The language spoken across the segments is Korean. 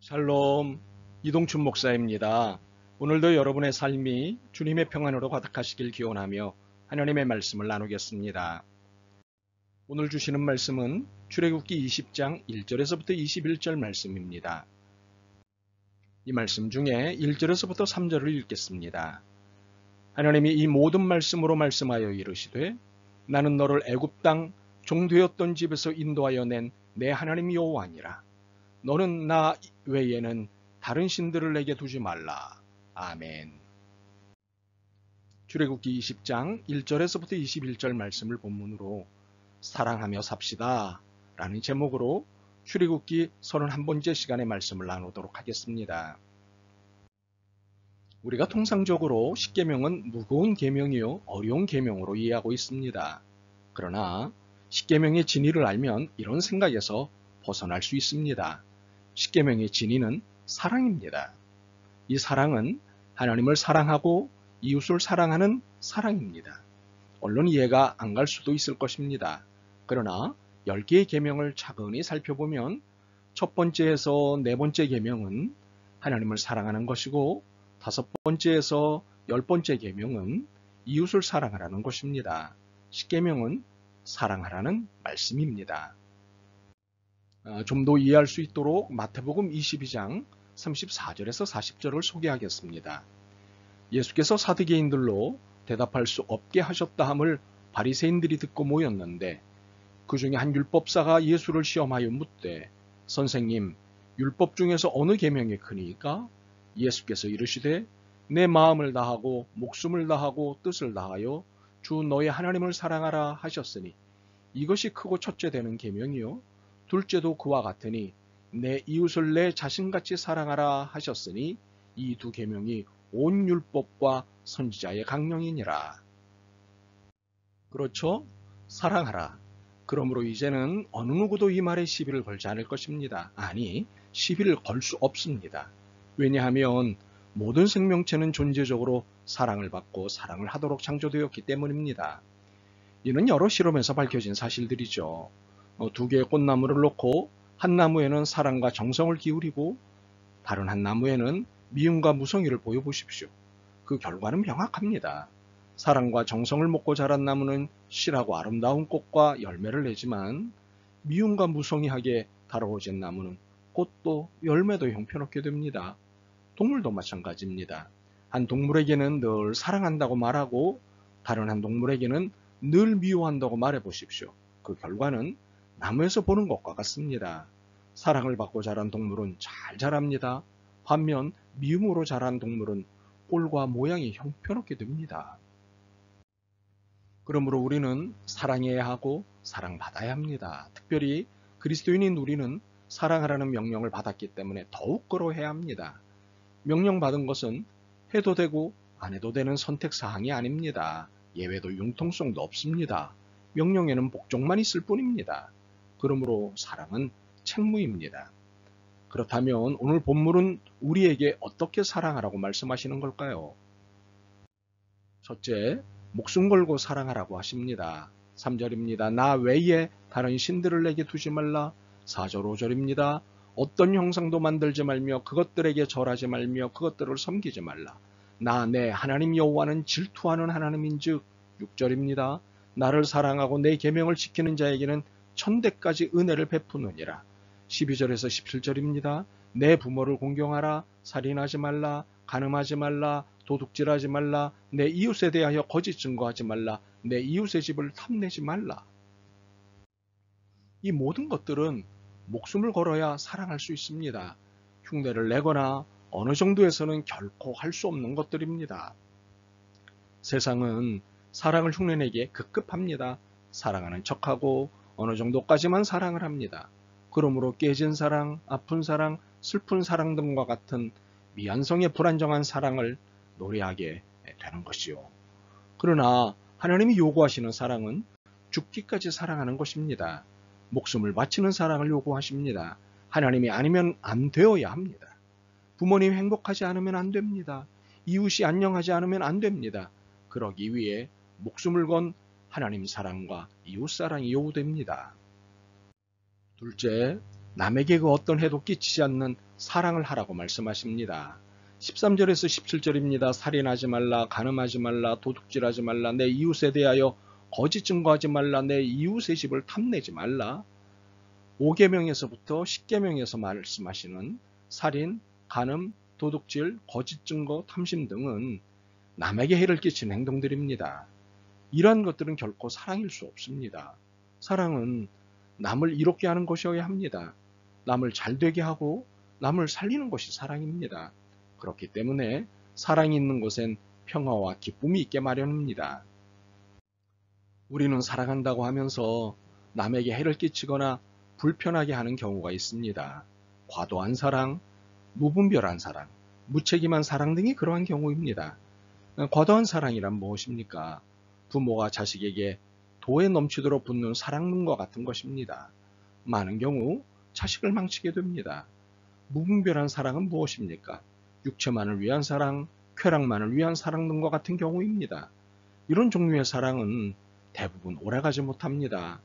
샬롬, 이동춘 목사입니다. 오늘도 여러분의 삶이 주님의 평안으로 가득하시길 기원하며 하나님의 말씀을 나누겠습니다. 오늘 주시는 말씀은 출애굽기 20장 1절에서부터 21절 말씀입니다. 이 말씀 중에 1절에서부터 3절을 읽겠습니다. 하나님이 이 모든 말씀으로 말씀하여 이르시되 나는 너를 애굽 땅 종되었던 집에서 인도하여 낸 내 하나님 여호와니라. 너는 나 외에는 다른 신들을 내게 두지 말라. 아멘. 출애굽기 20장 1절에서부터 21절 말씀을 본문으로 사랑하며 삽시다 라는 제목으로 출애굽기 31번째 시간의 말씀을 나누도록 하겠습니다. 우리가 통상적으로 십계명은 무거운 계명이요 어려운 계명으로 이해하고 있습니다. 그러나 십계명의 진리를 알면 이런 생각에서 벗어날 수 있습니다. 십계명의 진리는 사랑입니다. 이 사랑은 하나님을 사랑하고 이웃을 사랑하는 사랑입니다. 얼른 이해가 안 갈 수도 있을 것입니다. 그러나 10개의 계명을 차근히 살펴보면 첫 번째에서 네 번째 계명은 하나님을 사랑하는 것이고 다섯 번째에서 10번째 계명은 이웃을 사랑하라는 것입니다. 십계명은 사랑하라는 말씀입니다. 좀 더 이해할 수 있도록 마태복음 22장 34절에서 40절을 소개하겠습니다. 예수께서 사두개인들로 대답할 수 없게 하셨다 함을 바리새인들이 듣고 모였는데 그 중에 한 율법사가 예수를 시험하여 묻되 선생님, 율법 중에서 어느 계명이 크니까? 예수께서 이르시되 내 마음을 다하고 목숨을 다하고 뜻을 다하여 주 너의 하나님을 사랑하라 하셨으니 이것이 크고 첫째 되는 계명이요 둘째도 그와 같으니 내 이웃을 내 자신같이 사랑하라 하셨으니 이 두 계명이 온 율법과 선지자의 강령이니라. 그렇죠? 사랑하라. 그러므로 이제는 어느 누구도 이 말에 시비를 걸지 않을 것입니다. 아니, 시비를 걸 수 없습니다. 왜냐하면 모든 생명체는 존재적으로 사랑을 받고 사랑을 하도록 창조되었기 때문입니다. 이는 여러 실험에서 밝혀진 사실들이죠. 두 개의 꽃나무를 놓고 한 나무에는 사랑과 정성을 기울이고 다른 한 나무에는 미움과 무성의를 보여보십시오. 그 결과는 명확합니다. 사랑과 정성을 먹고 자란 나무는 실하고 아름다운 꽃과 열매를 내지만 미움과 무성의하게 다뤄진 나무는 꽃도 열매도 형편없게 됩니다. 동물도 마찬가지입니다. 한 동물에게는 늘 사랑한다고 말하고 다른 한 동물에게는 늘 미워한다고 말해보십시오. 그 결과는 나무에서 보는 것과 같습니다. 사랑을 받고 자란 동물은 잘 자랍니다. 반면 미움으로 자란 동물은 꼴과 모양이 형편없게 됩니다. 그러므로 우리는 사랑해야 하고 사랑받아야 합니다. 특별히 그리스도인인 우리는 사랑하라는 명령을 받았기 때문에 더욱 그러해야 합니다. 명령받은 것은 해도 되고 안 해도 되는 선택사항이 아닙니다. 예외도 융통성도 없습니다. 명령에는 복종만 있을 뿐입니다. 그러므로 사랑은 책무입니다. 그렇다면 오늘 본문은 우리에게 어떻게 사랑하라고 말씀하시는 걸까요? 첫째, 목숨 걸고 사랑하라고 하십니다. 3절입니다. 나 외에 다른 신들을 내게 두지 말라. 4절, 5절입니다. 어떤 형상도 만들지 말며 그것들에게 절하지 말며 그것들을 섬기지 말라. 나 내 하나님 여호와는 질투하는 하나님인즉. 6절입니다. 나를 사랑하고 내 계명을 지키는 자에게는 천대까지 은혜를 베푸느니라. 12절에서 17절입니다. 내 부모를 공경하라. 살인하지 말라. 간음하지 말라. 도둑질하지 말라. 내 이웃에 대하여 거짓 증거하지 말라. 내 이웃의 집을 탐내지 말라. 이 모든 것들은 목숨을 걸어야 사랑할 수 있습니다. 흉내를 내거나 어느 정도에서는 결코 할 수 없는 것들입니다. 세상은 사랑을 흉내내기에 급급합니다. 사랑하는 척하고 어느 정도까지만 사랑을 합니다. 그러므로 깨진 사랑, 아픈 사랑, 슬픈 사랑 등과 같은 미안성의 불안정한 사랑을 노래하게 되는 것이요. 그러나 하나님이 요구하시는 사랑은 죽기까지 사랑하는 것입니다. 목숨을 바치는 사랑을 요구하십니다. 하나님이 아니면 안 되어야 합니다. 부모님이 행복하지 않으면 안 됩니다. 이웃이 안녕하지 않으면 안 됩니다. 그러기 위해 목숨을 건 하나님 사랑과 이웃 사랑이 요구됩니다. 둘째, 남에게 그 어떤 해도 끼치지 않는 사랑을 하라고 말씀하십니다. 13절에서 17절입니다. 살인하지 말라, 간음하지 말라, 도둑질하지 말라, 내 이웃에 대하여 거짓 증거하지 말라, 내 이웃의 집을 탐내지 말라. 5계명에서부터 10계명에서 말씀하시는 살인, 간음, 도둑질, 거짓 증거, 탐심 등은 남에게 해를 끼치는 행동들입니다. 이러한 것들은 결코 사랑일 수 없습니다. 사랑은 남을 이롭게 하는 것이어야 합니다. 남을 잘되게 하고 남을 살리는 것이 사랑입니다. 그렇기 때문에 사랑이 있는 곳엔 평화와 기쁨이 있게 마련입니다. 우리는 사랑한다고 하면서 남에게 해를 끼치거나 불편하게 하는 경우가 있습니다. 과도한 사랑, 무분별한 사랑, 무책임한 사랑 등이 그러한 경우입니다. 과도한 사랑이란 무엇입니까? 부모가 자식에게 도에 넘치도록 붓는 사랑과 같은 것입니다. 많은 경우 자식을 망치게 됩니다. 무분별한 사랑은 무엇입니까? 육체만을 위한 사랑, 쾌락만을 위한 사랑 등과 같은 경우입니다. 이런 종류의 사랑은 대부분 오래가지 못합니다.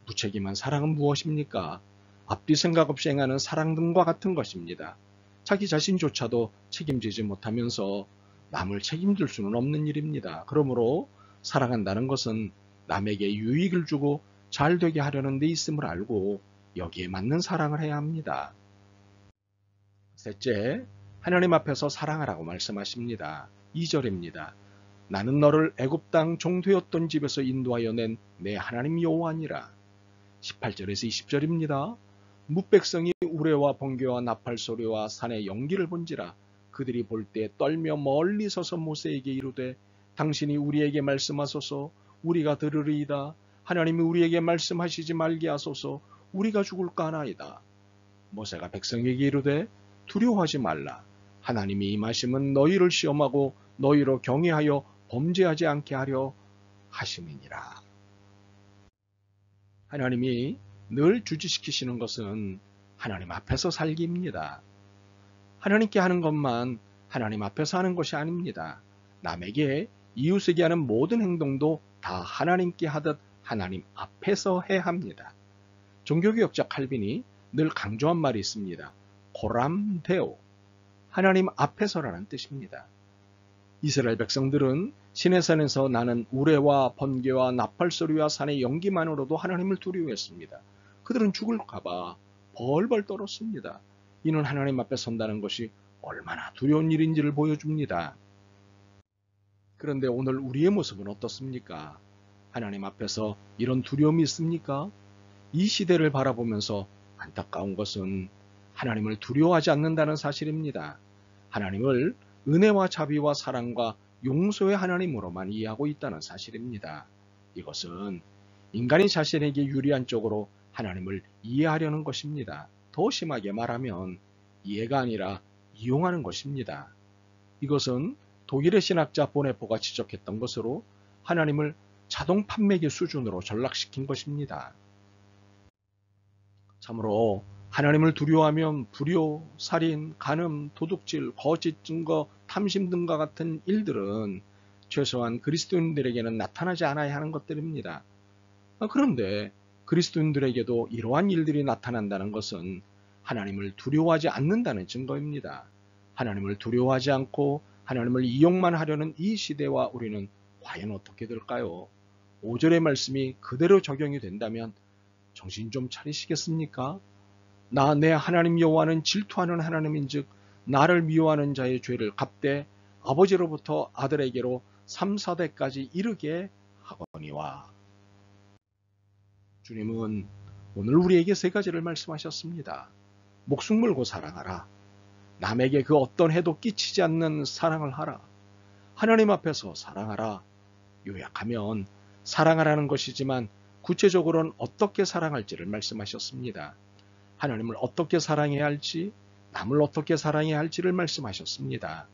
무책임한 사랑은 무엇입니까? 앞뒤 생각 없이 행하는 사랑 등과 같은 것입니다. 자기 자신조차도 책임지지 못하면서 남을 책임질 수는 없는 일입니다. 그러므로 사랑한다는 것은 남에게 유익을 주고 잘되게 하려는 데 있음을 알고 여기에 맞는 사랑을 해야 합니다. 셋째, 하나님 앞에서 사랑하라고 말씀하십니다. 2절입니다. 나는 너를 애굽 땅 종되었던 집에서 인도하여 낸 내 하나님 여호와니라. 18절에서 20절입니다. 뭇백성이 우레와 번개와 나팔 소리와 산의 연기를 본지라. 그들이 볼 때 떨며 멀리 서서 모세에게 이르되 당신이 우리에게 말씀하소서. 우리가 들으리이다. 하나님이 우리에게 말씀하시지 말게 하소서. 우리가 죽을까 하나이다. 모세가 백성에게 이르되 두려워하지 말라. 하나님이 임하심은 너희를 시험하고 너희로 경외하여 범죄하지 않게 하려 하심이니라. 하나님이 늘 주지시키시는 것은 하나님 앞에서 살기입니다. 하나님께 하는 것만 하나님 앞에서 하는 것이 아닙니다. 남에게 이웃에게 하는 모든 행동도 다 하나님께 하듯 하나님 앞에서 해야 합니다. 종교개혁자 칼빈이 늘 강조한 말이 있습니다. 코람 데오, 하나님 앞에서라는 뜻입니다. 이스라엘 백성들은 시내산에서 나는 우레와 번개와 나팔소리와 산의 연기만으로도 하나님을 두려워했습니다. 그들은 죽을까봐 벌벌 떨었습니다. 이는 하나님 앞에 선다는 것이 얼마나 두려운 일인지를 보여줍니다. 그런데 오늘 우리의 모습은 어떻습니까? 하나님 앞에서 이런 두려움이 있습니까? 이 시대를 바라보면서 안타까운 것은 하나님을 두려워하지 않는다는 사실입니다. 하나님을 은혜와 자비와 사랑과 용서의 하나님으로만 이해하고 있다는 사실입니다. 이것은 인간이 자신에게 유리한 쪽으로 하나님을 이해하려는 것입니다. 더 심하게 말하면 이해가 아니라 이용하는 것입니다. 이것은 독일의 신학자 보네포가 지적했던 것으로 하나님을 자동 판매기 수준으로 전락시킨 것입니다. 참으로 하나님을 두려워하면 불효, 살인, 간음, 도둑질, 거짓 증거, 탐심 등과 같은 일들은 최소한 그리스도인들에게는 나타나지 않아야 하는 것들입니다. 그런데 그리스도인들에게도 이러한 일들이 나타난다는 것은 하나님을 두려워하지 않는다는 증거입니다. 하나님을 두려워하지 않고 하나님을 이용만 하려는 이 시대와 우리는 과연 어떻게 될까요? 5절의 말씀이 그대로 적용이 된다면 정신 좀 차리시겠습니까? 나 내 하나님 여호와는 질투하는 하나님인즉 나를 미워하는 자의 죄를 갚되 아버지로부터 아들에게로 3, 4대까지 이르게 하거니와. 주님은 오늘 우리에게 세 가지를 말씀하셨습니다. 목숨 걸고 사랑하라. 남에게 그 어떤 해도 끼치지 않는 사랑을 하라. 하나님 앞에서 사랑하라. 요약하면 사랑하라는 것이지만 구체적으로는 어떻게 사랑할지를 말씀하셨습니다. 하나님을 어떻게 사랑해야 할지, 남을 어떻게 사랑해야 할지를 말씀하셨습니다.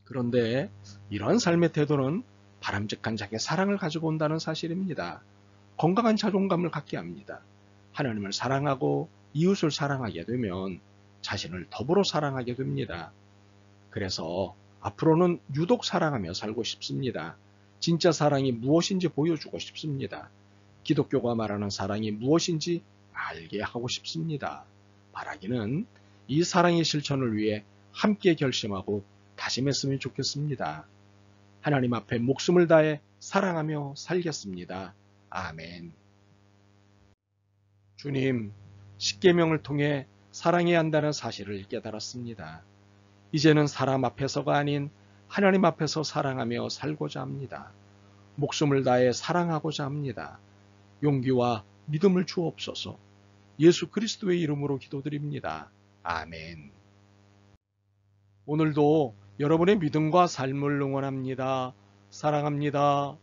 그런데 이러한 삶의 태도는 바람직한 자기 사랑을 가지고 온다는 사실입니다. 건강한 자존감을 갖게 합니다. 하나님을 사랑하고 이웃을 사랑하게 되면 자신을 더불어 사랑하게 됩니다. 그래서 앞으로는 유독 사랑하며 살고 싶습니다. 진짜 사랑이 무엇인지 보여주고 싶습니다. 기독교가 말하는 사랑이 무엇인지 알게 하고 싶습니다. 바라기는 이 사랑의 실천을 위해 함께 결심하고 다짐했으면 좋겠습니다. 하나님 앞에 목숨을 다해 사랑하며 살겠습니다. 아멘. 주님, 십계명을 통해 사랑해야 한다는 사실을 깨달았습니다. 이제는 사람 앞에서가 아닌 하나님 앞에서 사랑하며 살고자 합니다. 목숨을 다해 사랑하고자 합니다. 용기와 믿음을 주옵소서. 예수 그리스도의 이름으로 기도드립니다. 아멘. 오늘도 여러분의 믿음과 삶을 응원합니다. 사랑합니다.